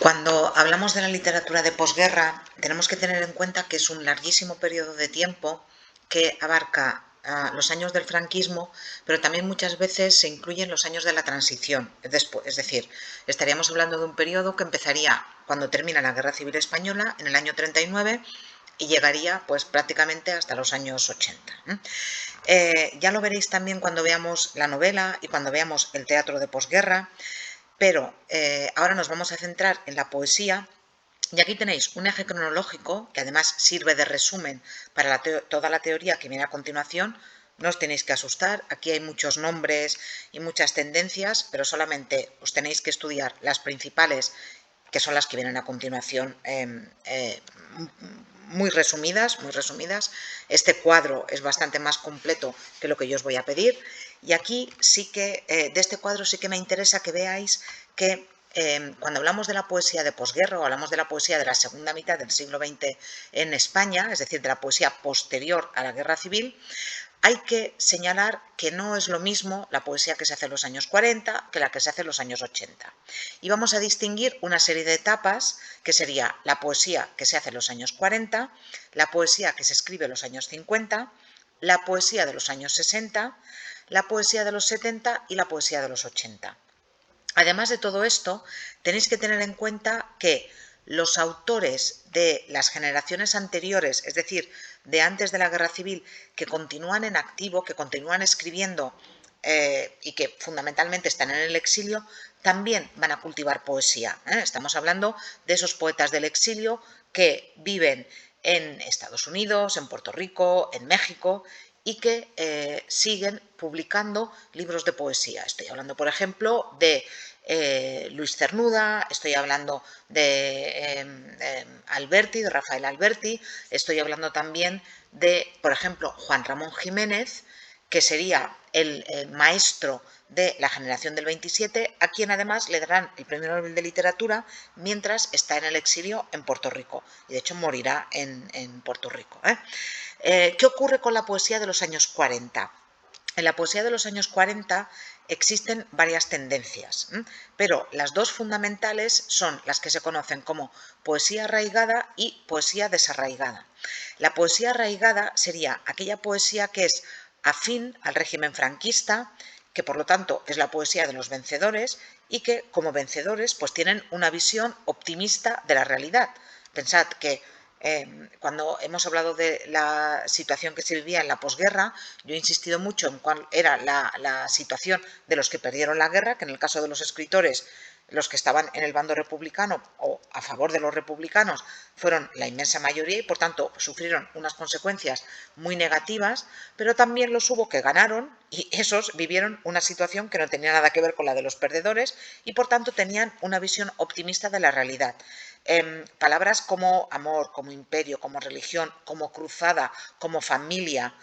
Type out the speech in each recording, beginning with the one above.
Cuando hablamos de la literatura de posguerra, tenemos que tener en cuenta que es un larguísimo periodo de tiempo que abarca los años del franquismo, pero también muchas veces se incluyen los años de la transición. Es decir, estaríamos hablando de un periodo que empezaría cuando termina la Guerra Civil Española, en el año 39, y llegaría pues prácticamente hasta los años 80. Ya lo veréis también cuando veamos la novela y cuando veamos el teatro de posguerra. Pero ahora nos vamos a centrar en la poesía y aquí tenéis un eje cronológico que además sirve de resumen para toda la teoría que viene a continuación. No os tenéis que asustar, aquí hay muchos nombres y muchas tendencias, pero solamente os tenéis que estudiar las principales, que son las que vienen a continuación, muy resumidas, muy resumidas. Este cuadro es bastante más completo que lo que yo os voy a pedir. Y aquí sí que, de este cuadro sí que me interesa que veáis que cuando hablamos de la poesía de posguerra o hablamos de la poesía de la segunda mitad del siglo XX en España, es decir, de la poesía posterior a la Guerra Civil, hay que señalar que no es lo mismo la poesía que se hace en los años 40 que la que se hace en los años 80. Y vamos a distinguir una serie de etapas, que sería la poesía que se hace en los años 40, la poesía que se escribe en los años 50, la poesía de los años 60, la poesía de los 70 y la poesía de los 80. Además de todo esto, tenéis que tener en cuenta que los autores de las generaciones anteriores, es decir, de antes de la Guerra Civil, que continúan en activo, que continúan escribiendo y que fundamentalmente están en el exilio, también van a cultivar poesía. Estamos hablando de esos poetas del exilio que viven en Estados Unidos, en Puerto Rico, en México, y que siguen publicando libros de poesía. Estoy hablando, por ejemplo, de Luis Cernuda, estoy hablando de Alberti, de Rafael Alberti, estoy hablando también de, por ejemplo, Juan Ramón Jiménez, que sería el maestro de la generación del 27, a quien además le darán el Premio Nobel de Literatura mientras está en el exilio en Puerto Rico, y de hecho morirá en Puerto Rico. ¿Qué ocurre con la poesía de los años 40? En la poesía de los años 40 existen varias tendencias, pero las dos fundamentales son las que se conocen como poesía arraigada y poesía desarraigada. La poesía arraigada sería aquella poesía que es afín al régimen franquista, que por lo tanto es la poesía de los vencedores y que como vencedores pues tienen una visión optimista de la realidad. Pensad que cuando hemos hablado de la situación que se vivía en la posguerra, yo he insistido mucho en cuál era la situación de los que perdieron la guerra, que en el caso de los escritores, los que estaban en el bando republicano o a favor de los republicanos fueron la inmensa mayoría y por tanto sufrieron unas consecuencias muy negativas, pero también los hubo que ganaron y esos vivieron una situación que no tenía nada que ver con la de los perdedores y por tanto tenían una visión optimista de la realidad. Palabras como amor, como imperio, como religión, como cruzada, como familia,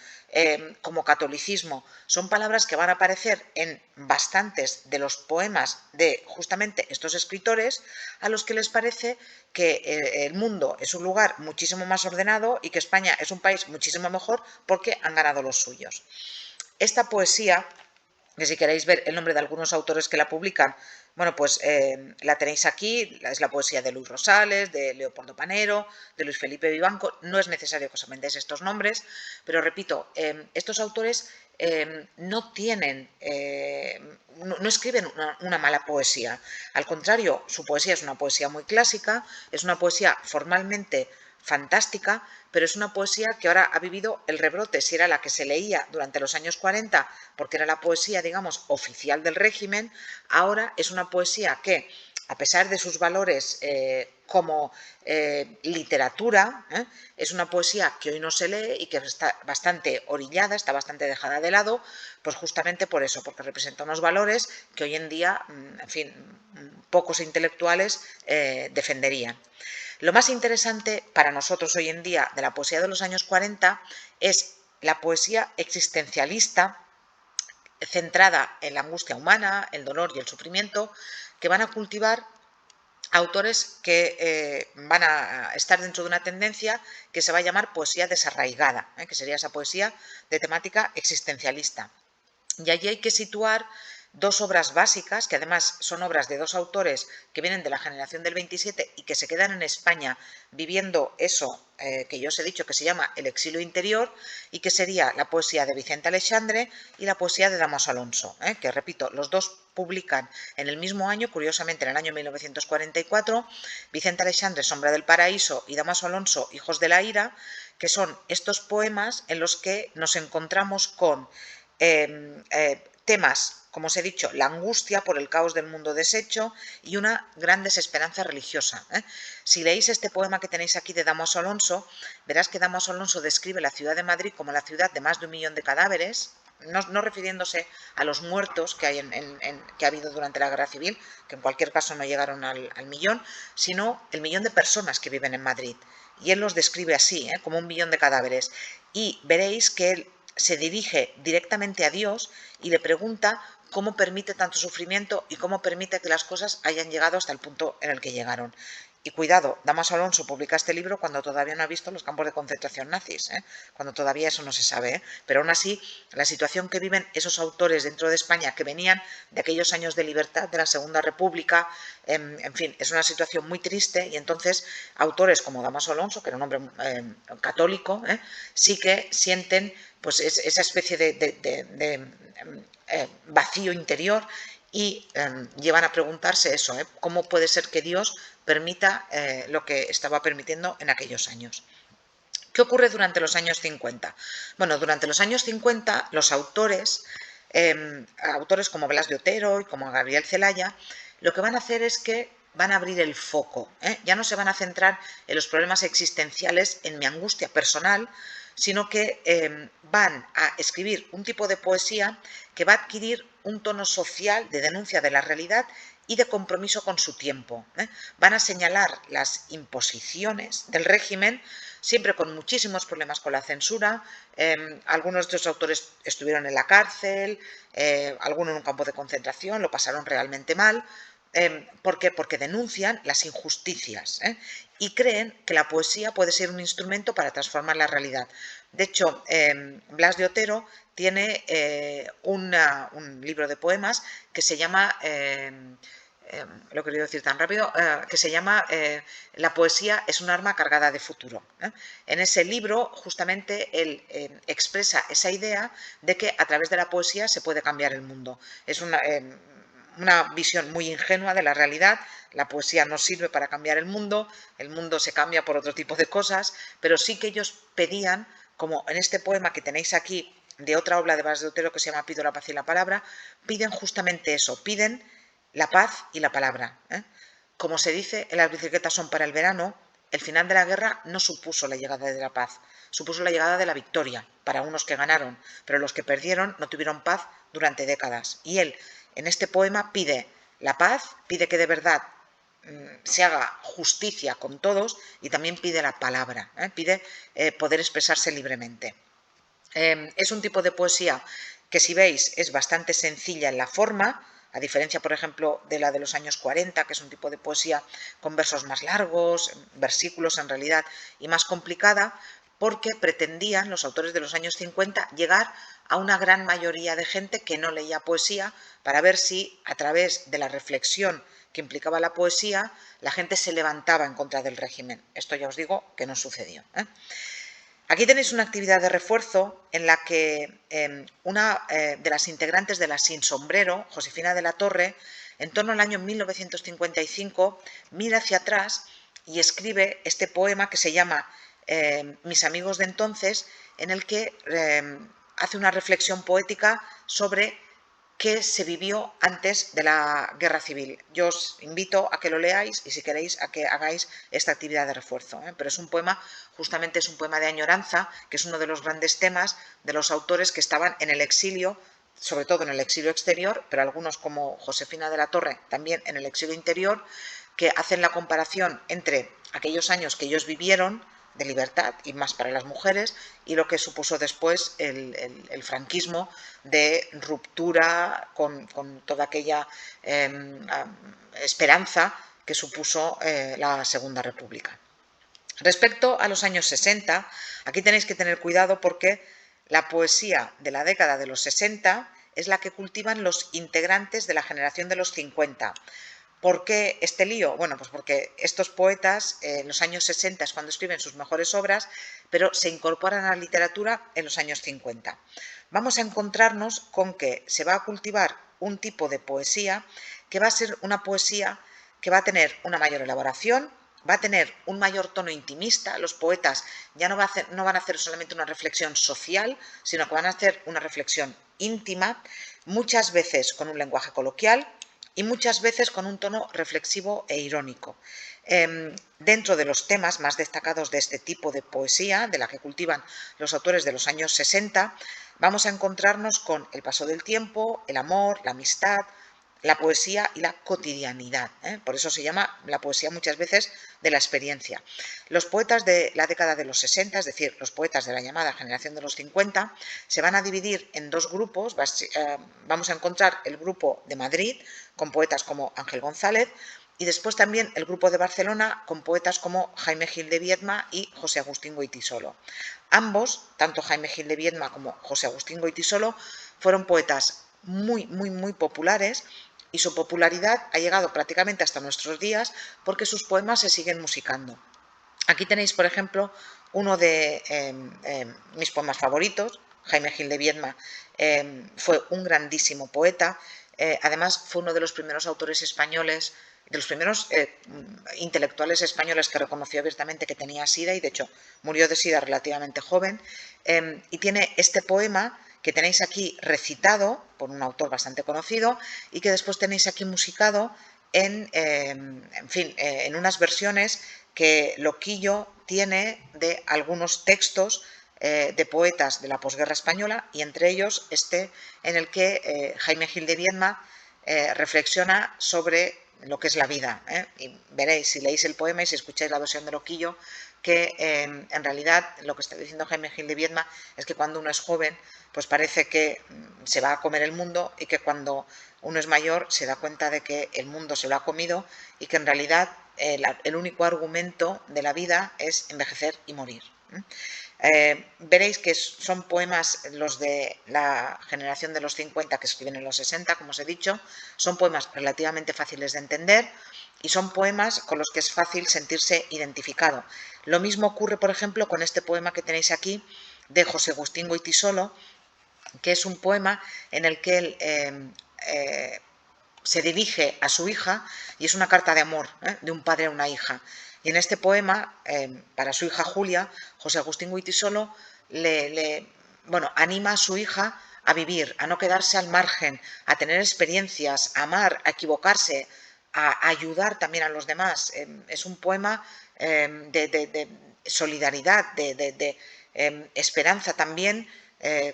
como catolicismo, son palabras que van a aparecer en bastantes de los poemas de justamente estos escritores, a los que les parece que el mundo es un lugar muchísimo más ordenado y que España es un país muchísimo mejor porque han ganado los suyos. Esta poesía, que si queréis ver el nombre de algunos autores que la publican, bueno, pues la tenéis aquí, es la poesía de Luis Rosales, de Leopoldo Panero, de Luis Felipe Vivanco. No es necesario que os aprendáis estos nombres, pero repito, estos autores no tienen, no escriben una mala poesía. Al contrario, su poesía es una poesía muy clásica, es una poesía formalmente fantástica, pero es una poesía que ahora ha vivido el rebrote. Si era la que se leía durante los años 40, porque era la poesía, digamos, oficial del régimen, ahora es una poesía que, a pesar de sus valores como literatura, es una poesía que hoy no se lee y que está bastante orillada, está bastante dejada de lado, pues justamente por eso, porque representa unos valores que hoy en día, en fin, pocos intelectuales defenderían. Lo más interesante para nosotros hoy en día de la poesía de los años 40 es la poesía existencialista, centrada en la angustia humana, el dolor y el sufrimiento, que van a cultivar autores que van a estar dentro de una tendencia que se va a llamar poesía desarraigada, que sería esa poesía de temática existencialista. Y allí hay que situar dos obras básicas, que además son obras de dos autores que vienen de la generación del 27 y que se quedan en España viviendo eso que yo os he dicho que se llama el exilio interior, y que sería la poesía de Vicente Aleixandre y la poesía de Dámaso Alonso, que repito, los dos publican en el mismo año, curiosamente en el año 1944, Vicente Aleixandre, Sombra del Paraíso, y Dámaso Alonso, Hijos de la Ira, que son estos poemas en los que nos encontramos con temas, como os he dicho, la angustia por el caos del mundo deshecho y una gran desesperanza religiosa. Si leéis este poema que tenéis aquí de Dámaso Alonso, verás que Dámaso Alonso describe la ciudad de Madrid como la ciudad de más de 1 millón de cadáveres, no refiriéndose a los muertos que, que ha habido durante la Guerra Civil, que en cualquier caso no llegaron al millón, sino el millón de personas que viven en Madrid. Y él los describe así, como 1 millón de cadáveres. Y veréis que él se dirige directamente a Dios y le pregunta cómo permite tanto sufrimiento y cómo permite que las cosas hayan llegado hasta el punto en el que llegaron. Y cuidado, Dámaso Alonso publica este libro cuando todavía no ha visto los campos de concentración nazis, cuando todavía eso no se sabe, pero aún así la situación que viven esos autores dentro de España que venían de aquellos años de libertad de la Segunda República, en fin, es una situación muy triste, y entonces autores como Dámaso Alonso, que era un hombre católico, sí que sienten pues esa especie de vacío interior y llevan a preguntarse eso, ¿cómo puede ser que Dios permita lo que estaba permitiendo en aquellos años? ¿Qué ocurre durante los años 50? Bueno, durante los años 50 los autores como Blas de Otero y como Gabriel Celaya, lo que van a hacer es que van a abrir el foco, ya no se van a centrar en los problemas existenciales, en mi angustia personal, sino que van a escribir un tipo de poesía que va a adquirir un tono social de denuncia de la realidad y de compromiso con su tiempo. Van a señalar las imposiciones del régimen, siempre con muchísimos problemas con la censura. Algunos de estos autores estuvieron en la cárcel, algunos en un campo de concentración, lo pasaron realmente mal. ¿Por qué? Porque denuncian las injusticias y creen que la poesía puede ser un instrumento para transformar la realidad. De hecho, Blas de Otero tiene un libro de poemas que se llama, lo he querido decir tan rápido, que se llama La poesía es un arma cargada de futuro. En ese libro, justamente, él expresa esa idea de que a través de la poesía se puede cambiar el mundo. Es una visión muy ingenua de la realidad. La poesía no sirve para cambiar el mundo se cambia por otro tipo de cosas, pero sí que ellos pedían, como en este poema que tenéis aquí, de otra obra de Blas de Otero que se llama Pido la paz y la palabra, piden justamente eso, piden la paz y la palabra. Como se dice, en las bicicletas son para el verano, el final de la guerra no supuso la llegada de la paz, supuso la llegada de la victoria para unos que ganaron, pero los que perdieron no tuvieron paz durante décadas. Y él, en este poema, pide la paz, pide que de verdad se haga justicia con todos, y también pide la palabra, pide poder expresarse libremente. Es un tipo de poesía que, si veis, es bastante sencilla en la forma, a diferencia, por ejemplo, de la de los años 40, que es un tipo de poesía con versos más largos, versículos en realidad, y más complicada, porque pretendían los autores de los años 50 llegar a una gran mayoría de gente que no leía poesía, para ver si a través de la reflexión que implicaba la poesía, la gente se levantaba en contra del régimen. Esto ya os digo que no sucedió. Aquí tenéis una actividad de refuerzo en la que una de las integrantes de la Sin Sombrero, Josefina de la Torre, en torno al año 1955, mira hacia atrás y escribe este poema que se llama Mis amigos de entonces, en el que hace una reflexión poética sobre qué se vivió antes de la Guerra Civil. Yo os invito a que lo leáis y, si queréis, a que hagáis esta actividad de refuerzo. Pero es un poema, justamente es un poema de añoranza, que es uno de los grandes temas de los autores que estaban en el exilio, sobre todo en el exilio exterior, pero algunos como Josefina de la Torre también en el exilio interior, que hacen la comparación entre aquellos años que ellos vivieron de libertad, y más para las mujeres, y lo que supuso después el franquismo, de ruptura con toda aquella esperanza que supuso la Segunda República. Respecto a los años 60, aquí tenéis que tener cuidado, porque la poesía de la década de los 60 es la que cultivan los integrantes de la generación de los 50. ¿Por qué este lío? Bueno, pues porque estos poetas en los años 60 es cuando escriben sus mejores obras, pero se incorporan a la literatura en los años 50. Vamos a encontrarnos con que se va a cultivar un tipo de poesía que va a ser una poesía que va a tener una mayor elaboración, va a tener un mayor tono intimista. Los poetas ya no van a hacer solamente una reflexión social, sino que van a hacer una reflexión íntima, muchas veces con un lenguaje coloquial y muchas veces con un tono reflexivo e irónico. Dentro de los temas más destacados de este tipo de poesía, de la que cultivan los autores de los años 60, vamos a encontrarnos con el paso del tiempo, el amor, la amistad, la poesía y la cotidianidad. Por eso se llama la poesía muchas veces de la experiencia. Los poetas de la década de los 60, es decir, los poetas de la llamada generación de los 50, se van a dividir en dos grupos. Vamos a encontrar el grupo de Madrid, con poetas como Ángel González, y después también el grupo de Barcelona, con poetas como Jaime Gil de Viedma y José Agustín Goytisolo. Ambos, tanto Jaime Gil de Viedma como José Agustín Goytisolo, fueron poetas muy populares, y su popularidad ha llegado prácticamente hasta nuestros días porque sus poemas se siguen musicando. Aquí tenéis, por ejemplo, uno de mis poemas favoritos. Jaime Gil de Viedma fue un grandísimo poeta, además fue uno de los primeros autores españoles, de los primeros intelectuales españoles que reconoció abiertamente que tenía SIDA, y de hecho murió de SIDA relativamente joven, y tiene este poema que tenéis aquí recitado por un autor bastante conocido y que después tenéis aquí musicado en unas versiones que Loquillo tiene de algunos textos de poetas de la posguerra española, y entre ellos este en el que Jaime Gil de Viedma reflexiona sobre lo que es la vida. Y veréis, si leéis el poema y si escucháis la versión de Loquillo, que en realidad lo que está diciendo Jaime Gil de Viedma es que cuando uno es joven, pues parece que se va a comer el mundo, y que cuando uno es mayor se da cuenta de que el mundo se lo ha comido, y que en realidad el único argumento de la vida es envejecer y morir. Veréis que son poemas los de la generación de los 50 que escriben en los 60, como os he dicho. Son poemas relativamente fáciles de entender y son poemas con los que es fácil sentirse identificado. Lo mismo ocurre, por ejemplo, con este poema que tenéis aquí de José Agustín Goytisolo, que es un poema en el que él se dirige a su hija, y es una carta de amor de un padre a una hija. Y en este poema, para su hija Julia, José Agustín Goytisolo anima a su hija a vivir, a no quedarse al margen, a tener experiencias, a amar, a equivocarse, a ayudar también a los demás. Es un poema de solidaridad, de esperanza también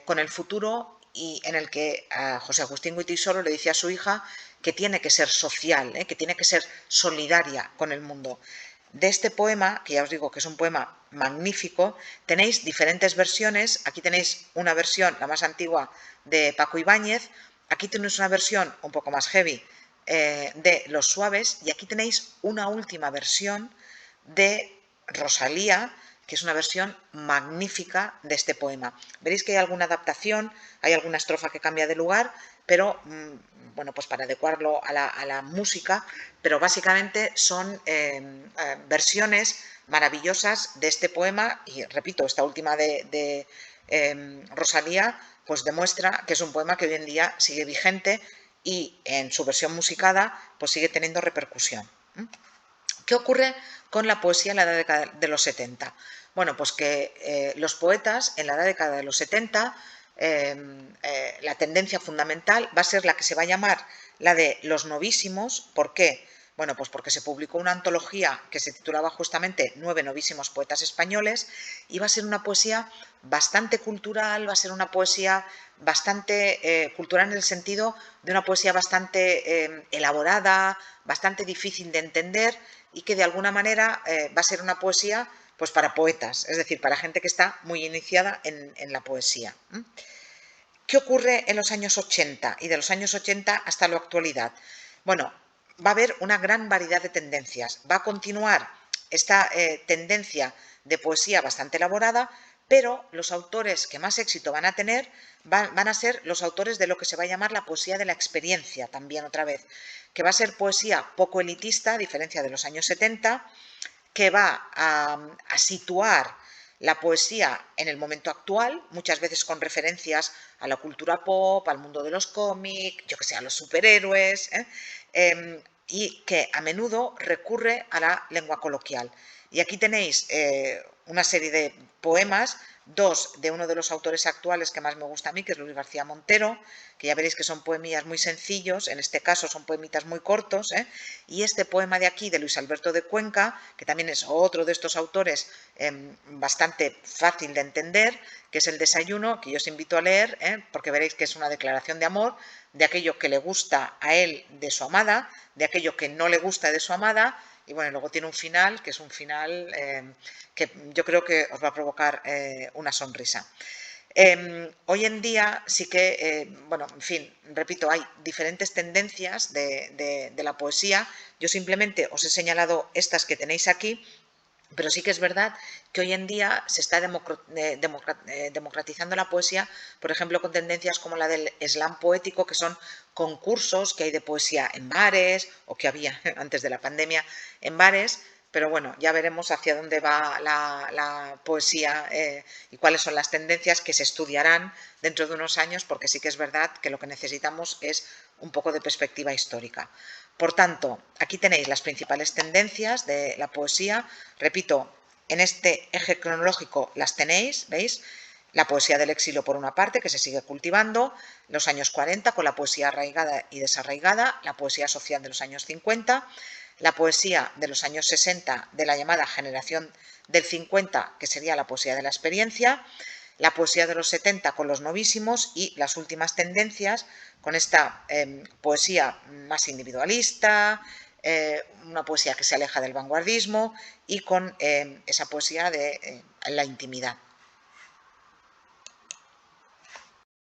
con el futuro, y en el que a José Agustín Goytisolo le dice a su hija que tiene que ser social, que tiene que ser solidaria con el mundo. De este poema, que ya os digo que es un poema magnífico, tenéis diferentes versiones. Aquí tenéis una versión, la más antigua, de Paco Ibáñez. Aquí tenéis una versión un poco más heavy de Los Suaves, y aquí tenéis una última versión de Rosalía, que es una versión magnífica de este poema. Veréis que hay alguna adaptación, hay alguna estrofa que cambia de lugar, pero pues para adecuarlo a la música, pero básicamente son versiones maravillosas de este poema. Y repito, esta última de Rosalía pues demuestra que es un poema que hoy en día sigue vigente, y en su versión musicada pues sigue teniendo repercusión. ¿Qué ocurre con la poesía en la década de los 70? Bueno, pues que los poetas en la década de los 70, la tendencia fundamental va a ser la que se va a llamar la de los novísimos. ¿Por qué? Bueno, pues porque se publicó una antología que se titulaba justamente 9 novísimos poetas españoles, y va a ser una poesía bastante cultural, va a ser una poesía bastante cultural en el sentido de una poesía bastante elaborada, bastante difícil de entender, y que de alguna manera va a ser una poesía pues para poetas, es decir, para gente que está muy iniciada en la poesía. ¿Qué ocurre en los años 80 y de los años 80 hasta la actualidad? Bueno, va a haber una gran variedad de tendencias. Va a continuar esta tendencia de poesía bastante elaborada, pero los autores que más éxito van a tener van a ser los autores de lo que se va a llamar la poesía de la experiencia, también otra vez, que va a ser poesía poco elitista, a diferencia de los años 70, que va a situar la poesía en el momento actual, muchas veces con referencias a la cultura pop, al mundo de los cómics, yo que sé, a los superhéroes, y que a menudo recurre a la lengua coloquial. Y aquí tenéis una serie de poemas, dos de uno de los autores actuales que más me gusta a mí, que es Luis García Montero, que ya veréis que son poemillas muy sencillos, en este caso son poemitas muy cortos, y este poema de aquí, de Luis Alberto de Cuenca, que también es otro de estos autores bastante fácil de entender, que es El desayuno, que yo os invito a leer, porque veréis que es una declaración de amor, de aquello que le gusta a él de su amada, de aquello que no le gusta de su amada, y bueno, luego tiene un final, que es un final que yo creo que os va a provocar una sonrisa. Hoy en día sí que, bueno, en fin, repito, hay diferentes tendencias de la poesía. Yo simplemente os he señalado estas que tenéis aquí, pero sí que es verdad que hoy en día se está democratizando la poesía, por ejemplo, con tendencias como la del slam poético, que son concursos que hay de poesía en bares, o que había antes de la pandemia en bares, pero bueno, ya veremos hacia dónde va la poesía y cuáles son las tendencias que se estudiarán dentro de unos años, porque sí que es verdad que lo que necesitamos es un poco de perspectiva histórica. Por tanto, aquí tenéis las principales tendencias de la poesía. Repito, en este eje cronológico las tenéis, ¿veis? La poesía del exilio por una parte, que se sigue cultivando, los años 40 con la poesía arraigada y desarraigada, la poesía social de los años 50, la poesía de los años 60 de la llamada generación del 50, que sería la poesía de la experiencia, la poesía de los 70 con los novísimos y las últimas tendencias con esta poesía más individualista, una poesía que se aleja del vanguardismo y con esa poesía de la intimidad.